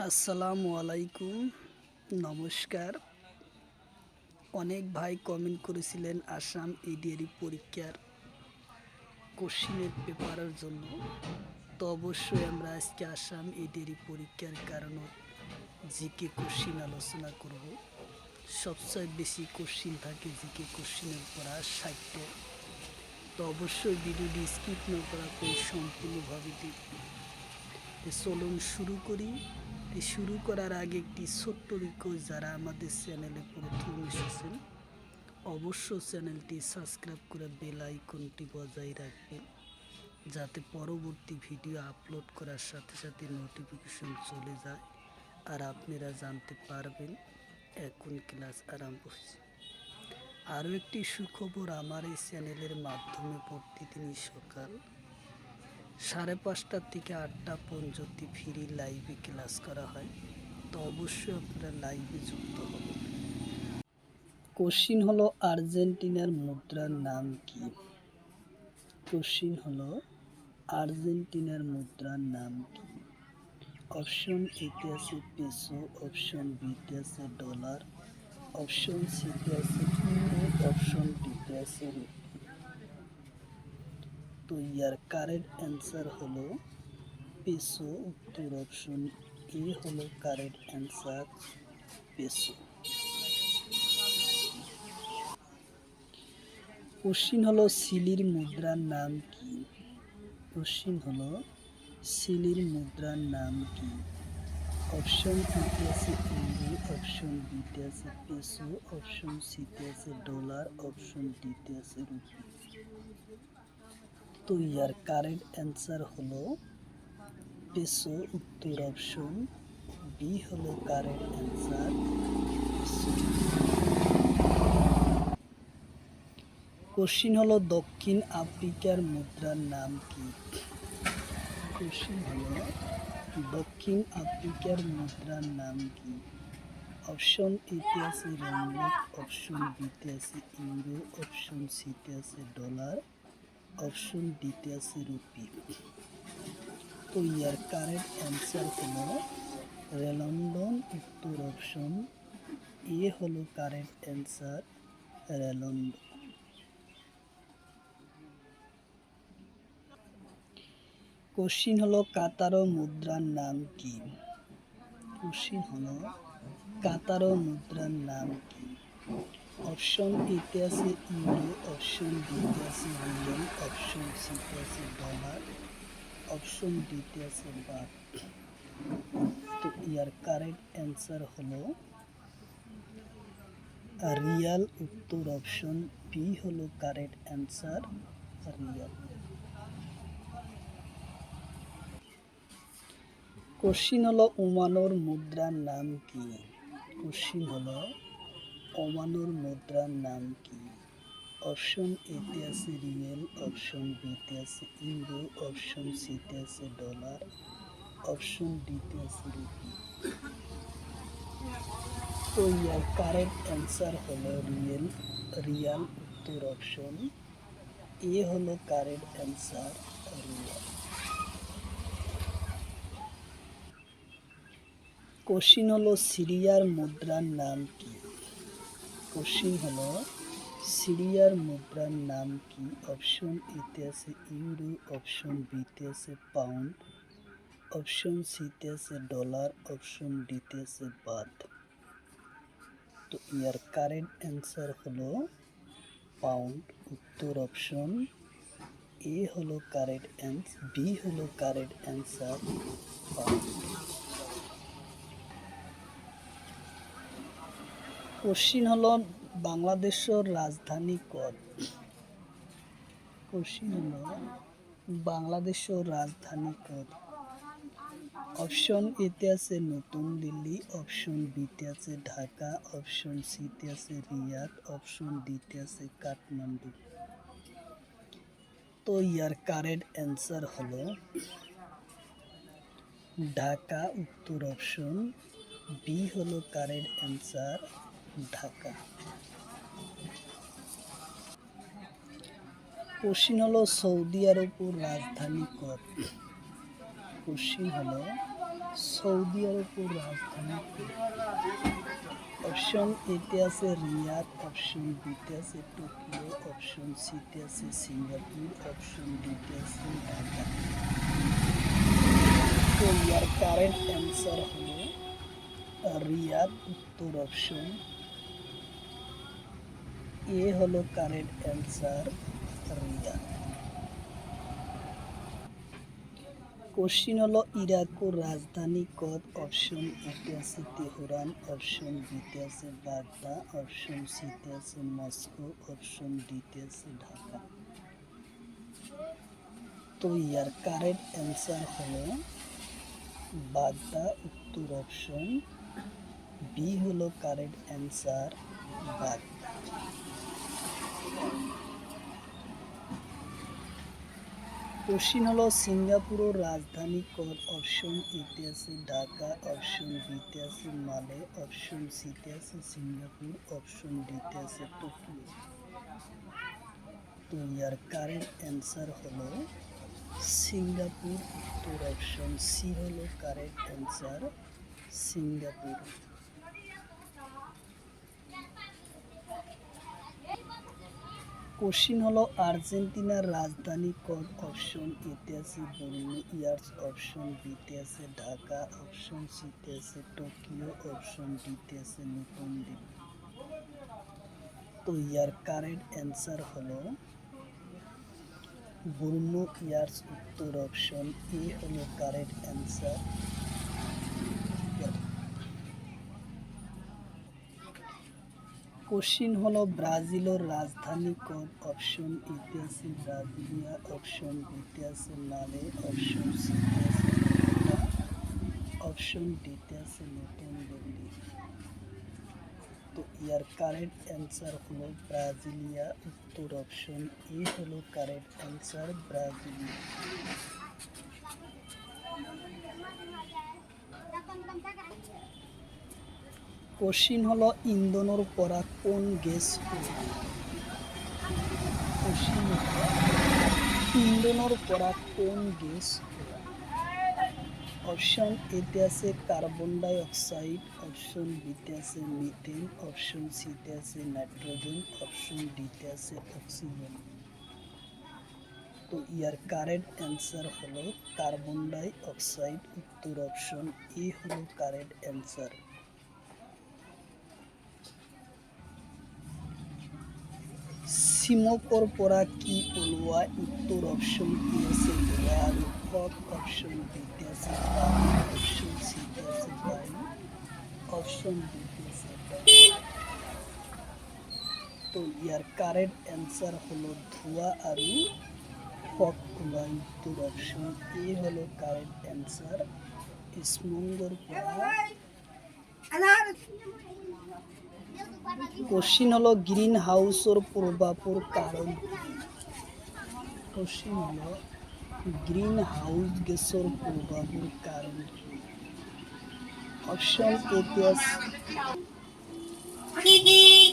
আসসালামু আলাইকুম, নমস্কার। অনেক ভাই কমেন্ট করেছিলেন আসাম এডিআরই পরীক্ষার কোশ্চিনের পেপারের জন্য। তো অবশ্যই আমরা আজকে আসাম এডিআরই পরীক্ষার কারণ জিকে কোশ্চিন আলোচনা করব। সবচেয়ে বেশি কোশ্চিন থাকে জিকে কোশ্চিনের পড়া 60টা। তো অবশ্যই ভিডিওটি স্কিপ না করা করে সম্পূর্ণভাবে দেখবেন। চলুন শুরু করি। শুরু করার আগে একটি ছোট্ট রিকোয়েস্ট, যারা আমাদের চ্যানেলে প্রথম এসেছেন অবশ্য চ্যানেলটি সাবস্ক্রাইব করে বেল আইকনটি বজায় রাখবেন, যাতে পরবর্তী ভিডিও আপলোড করার সাথে সাথে নোটিফিকেশন চলে যায় আর আপনারা জানতে পারবেন এখন ক্লাস আরম্ভ হয়েছে। আরও একটি সুখবর, আমার এই চ্যানেলের মাধ্যমে প্রতিদিনই সকাল 5:30 থেকে 8টা পর্যন্ত ফ্রি লাইভে ক্লাস করা হয়। তো অবশ্যই আপনারা লাইভে যুক্ত হবেন। কোশ্চিন হলো আর্জেন্টিনার মুদ্রার নাম কি? কোশ্চিন হলো আর্জেন্টিনার মুদ্রার নাম কি? অপশন এতে আছে পেসো, অপশন বিতে আছে ডলার, অপশন সিতে আছে ইউরো, অপশন ডিতে আছে রুপি। তো ইয়ার কারেক্ট অ্যান্সার হলো পেসো। উত্তর অপশন এ হলো কারেক্ট অ্যান্সার, পেসো। কোশ্চিন হলো চিলির মুদ্রার নাম কি? কোশ্চিন হলো চিলির মুদ্রার নাম কি? অপশন এতে আছে ইউরো, অপশন বিতে আছে পেসো, অপশন সিতে আছে ডলার, অপশন ডিতে আছে রুপি। তো ইয়ার কারেক্ট অ্যান্সার হলো পেসো। উত্তর অপশন বি হলো কারেক্ট অ্যান্সার, পেসো। কোশ্চিন হলো দক্ষিণ আফ্রিকার মুদ্রার নাম কি? কোশ্চিন হলো দক্ষিণ আফ্রিকার মুদ্রার নাম কি? অপশন এতে আছে র্যাঙ্গলিক, অপশন বিতে আছে ইউরো, অপশন সিতে আছে ডলার, অপশন ডিতে আছে রুপি। তো ইয়ার কারেক্ট অ্যান্সার হলো রেলন্ডন। উত্তর অপশন এ হলো কারেক্ট অ্যান্সার, রেলন্ডন। কোশ্চিন হলো কাতারো মুদ্রার নাম কি? কোশ্চিন হলো কাতারো মুদ্রার নাম কি? অপশন এতে আছে ইউরো, অপশন বিতে আছে রিয়েল, অপশন সিতে আছে ডলার, অপশন ডিতে আছে বাট। তো ইয়ার কারেক্ট অ্যান্সার হলো রিয়াল। উত্তর অপশন বি হলো কারেক্ট অ্যান্সার, রিয়াল। কোশ্চিন হলো ওমানোর মুদ্রার নাম কি? কোশ্চিন হলো ওমানোর মুদ্রার নাম কি? অপশন এতে আছে রিয়েল, অপশন বিতে আছে ইউরো, অপশন সিতে আছে ডলার, অপশন ডিতে আছে রুপি। তো ইয়ার কারেক্ট অ্যান্সার হলো রিয়েল, রিয়াল। উত্তর অপশন এ হলো কারেক্ট অ্যান্সার, রিয়াল। কোশ্চিন হলো সিরিয়ার মুদ্রার নাম কি? কোশ্চিন হলো সিরিয়ার মুদ্রার নাম কি? অপশন এতে আছে ইউরো, অপশন বিতে আছে পাউন্ড, অপশন সিতে আছে ডলার, অপশন ডিতে আছে বাট। তো ইয়ার কারেক্ট অ্যান্সার হলো পাউন্ড। উত্তর অপশন এ হলো কারেক্ট অ্যান্সার, বি হলো কারেক্ট অ্যান্সার, পাউন্ড। কোশ্চিন হলো বাংলাদেশের রাজধানী কত? কোশ্চিন হলো বাংলাদেশের রাজধানী কত? অপশন এতে আছে নতুন দিল্লি, অপশন বিতে আছে ঢাকা, অপশন সিতে আছে রিয়াদ, অপশন ডিতে আছে কাঠমান্ডু। তো ইয়ার কারেক্ট অ্যান্সার হলো ঢাকা। উত্তর অপশন বি হলো কারেক্ট অ্যান্সার, ঢাকা। কোশ্চিন হলো সৌদি আরবের রাজধানী কত? কোশ্চিন হলো সৌদি আরবের রাজধানী অপশন এতে আছে রিয়াদ, অপশন বিতে আছে টোকিও, অপশন সিতে আছে সিঙ্গাপুর, অপশন ডিতে আছে ঢাকা। তো ইয়ার কারেন্ট অ্যান্সার হলো রিয়াদ, উত্তর অপশন এ হলো কারেন্ট অ্যান্সার রিয়াদ। কোশ্চিন হলো ইরাকের রাজধানী কদ, অপশন এতে আছে তেহরান, অপশন বিতে আছে বাগদা, অপশন সিতে আছে মস্কো, অপশন ডিতে আছে ঢাকা। তো ইয়ার কারেন্ট অ্যান্সার হলো বাগদা, উত্তর অপশন বি হলো কারেন্ট অ্যান্সার বাগদা। কোশ্চিন হলো সিঙ্গাপুরের রাজধানী কদ, অপশন এতে আছে ঢাকা, অপশন বিতে আছে মালে, অপশন সিতে আছে সিঙ্গাপুর, অপশন ডিতে আছে টোকিও। তো ইয়ার কারেন্ট অ্যান্সার হলো সিঙ্গাপুর, উত্তর অপশন সি হলো কারেন্ট অ্যান্সার সিঙ্গাপুর। কোশ্চিন হলো আর্জেন্টিনার রাজধানী কদ, অপশন এতে আছে বুয়েনোস আয়ার্স, অপশন বিতে আছে ঢাকা, অপশন সিতে আছে টোকিও, অপশন ডিতে আছে নতুন দিল্লি। তো ইয়ার কারেন্ট অ্যান্সার হলো বুয়েনোস আয়ার্স, উত্তর অপশন এ হলো কারেন্ট অ্যান্সার। কোশ্চিন হলো ব্রাজিলের রাজধানী কদ, অপশন এতে আছে ব্রাজিলিয়া, অপশন বিতে আছে মালে, অপশন সিতে আছে ঢাকা, অপশন ডিতে আছে নতুন দিল্লি। তো ইয়ার কারেন্ট অ্যান্সার হলো ব্রাজিলিয়া, উত্তর অপশন এ হলো কারেন্ট অ্যান্সার ব্রাজিলিয়া। কোশ্চিন হলো ইন্ধনের পরা কোন গ্যাস উড়ায়? কোশ্চিন হলো ইন্ধনের পরা কোন গ্যাস উড়ায়? অপশন এতে আছে কার্বন ডাই অক্সাইড, অপশন বিতে আছে মিথেন, অপশন সিতে আছে নাইট্রোজেন, অপশন ডিতে আছে অক্সিজেন। তো ইয়ার কারেন্ট অ্যান্সার হলো কার্বন ডাই অক্সাইড, উত্তর অপশন এ হলো কারেন্ট অ্যান্সার। সিমকর পরা কি উলুয়া, উত্তর অপশন এ আছে ধোয়া আলু হক, অপশন বিতে আছে পানি, অপশন সিতে আছে বায়ু, অপশন ডিতে আছে ব্যাকটেরিয়া। তো ইয়ার কারেন্ট অ্যান্সার হলো ধোয়া আলু হক উলুয়া, উত্তর অপশন এ হলো কারেন্ট অ্যান্সার। স্মঙ্গর পরা। কোশ্চিন হলো গ্রিন হাউসের প্রভাবের কারণ। কোশ্চিন হলো গ্রিন হাউস গ্যাসের প্রভাবের কারণ কি?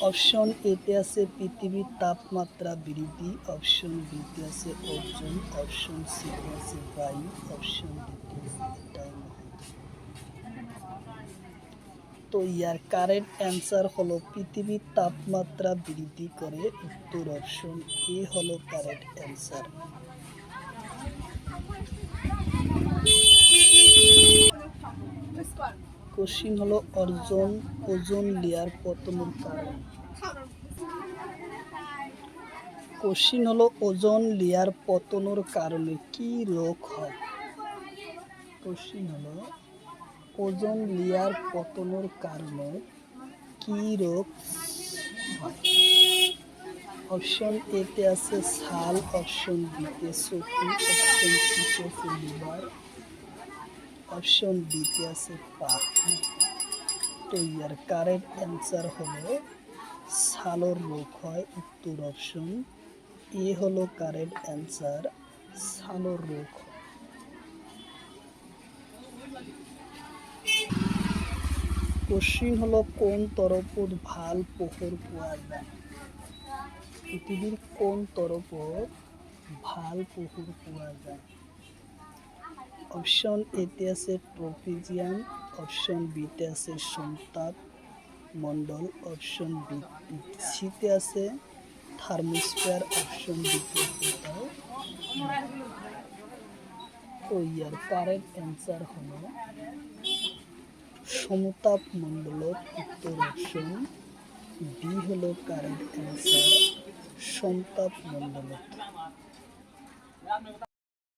অপশন এতে আছে পৃথিবীর তাপমাত্রা বৃদ্ধি, অপশন বিতে আছে ওজন, অপশন সিতে আছে বায়ু, অপশন ডিতে আছে এটাই মহাদেব। তো ইয়ার কারেন্ট অ্যান্সার হলো পৃথিবীর তাপমাত্রা বৃদ্ধি করে, উত্তর অপশন এ হলো কারেন্ট অ্যান্সার। কোশ্চিন হলো ওজন লেয়ার পতনের কারণ। কোশ্চিন হলো ওজন লেয়ার পতনের কারণে কি রোগ হয়? কোশ্চিন হলো ওজন লেয়ার পতনের কারণে কি রোগ হয়? অপশন এতে আছে ছাল, অপশন বিতে চকু, অপশন সিতে আছে লিভার, অপশন ডিতে আছে পা। তো ইয়ার কারেন্ট অ্যান্সার হলো ছালের রোগ হয়, উত্তর অপশন এ হলো কারেন্ট অ্যান্সার, ছালের রোগ হয়। কোশ্চিন হলো কোন তরফত ভাল পোহর পোৱা যায়? পৃথিবীর কোন তরফত ভাল পোহর পোৱা যায়? অপশন এতে আছে ট্রপিজিয়াম, অপশন বিতে আছে সন্তাপ মণ্ডল, অপশন সিতে আছে থার্মোস্ফিয়ার, অপশন ডিতে কোথাও। তো ইয়ার কারেক্ট অ্যান্সার হলো সমতাপ মণ্ডলত। উত্তর অপশন বি হলো কারেক্ট অ্যান্সার, সন্তাপ মণ্ডলত।